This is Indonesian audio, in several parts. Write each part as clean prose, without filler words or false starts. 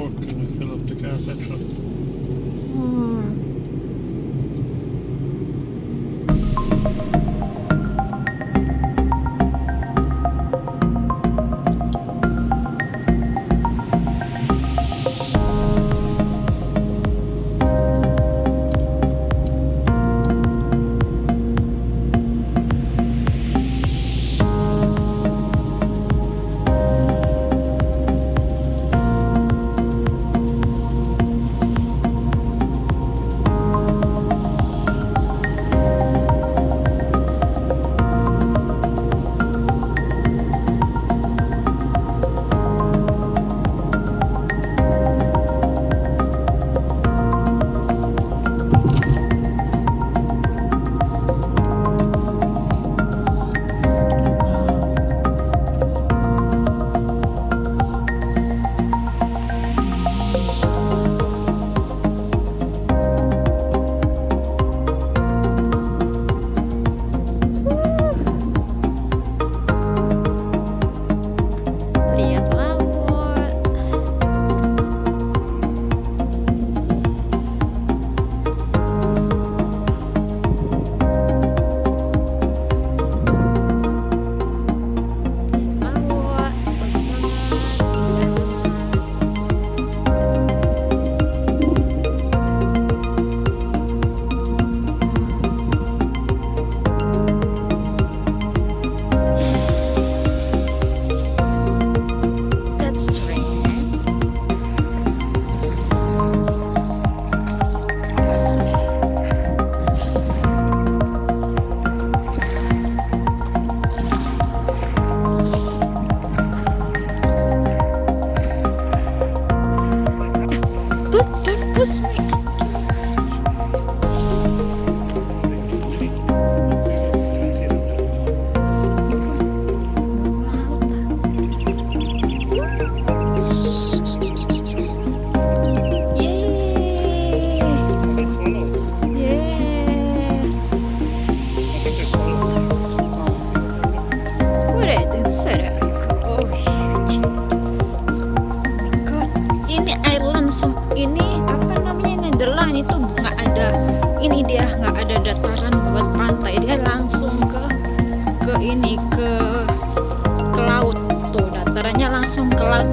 Borkum and we fill up the car petrol.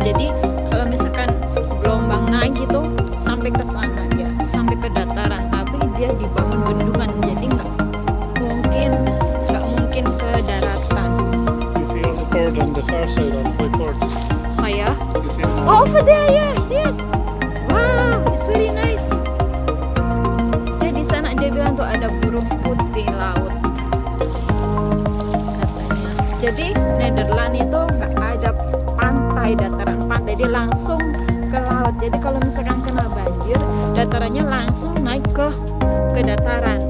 Jadi kalau misalkan gelombang naik gitu sampai ke sana ya, sampai ke dataran, tapi dia dibangun bendungan, jadi nggak mungkin ke daratan. You see on the board on the far side on byHer. Oh ya? You see on Oh, over there, yes. Wow, it's very nice. Ya di sana dia bilang tuh ada burung putih laut katanya. Jadi Nederland itu nggak ada pantai, dataran pantai, dia langsung ke laut. Jadi kalau misalkan kena banjir, datarannya langsung naik ke dataran,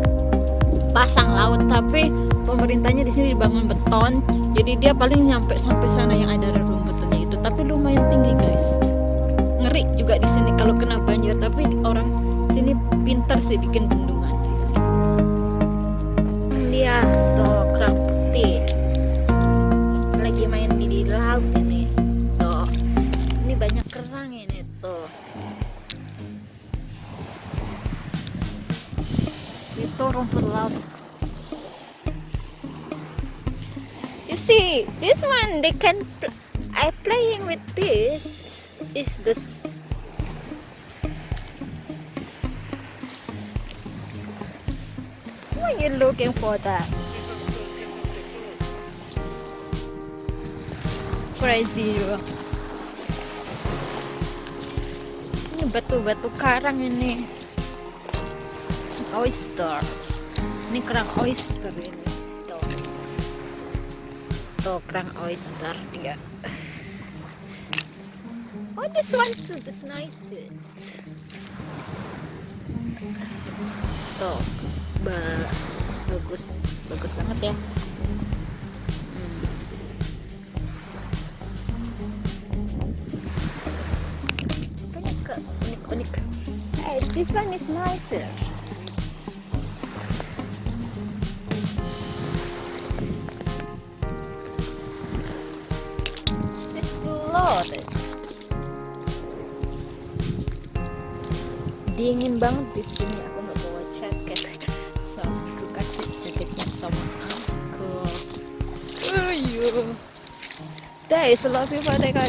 pasang laut. Tapi pemerintahnya di sini dibangun beton, jadi dia paling nyampe sampai sana yang ada rumputannya itu. Tapi lumayan tinggi guys, ngeri juga di sini kalau kena banjir. Tapi orang sini pintar sih bikin bendungan. Dia tuh kerang putih lagi main di laut ini. Tuh, ini banyak kerang ini tuh. Itu rumput laut. You see, this one they can I playing with this. Is this? What are you looking for that? Crazy juga. Ini batu-batu karang ini. Oyster. Ini kerang oyster ini. Tuh kerang oyster dia. Oh, this one too, this nice. Tuh, bagus banget ya. Unik. Hey, this one is nicer. It's loaded. dingin banget di sini. Aku nggak bawa jaket, so aku kasih jaketnya sama aku. That is a lot of people. They got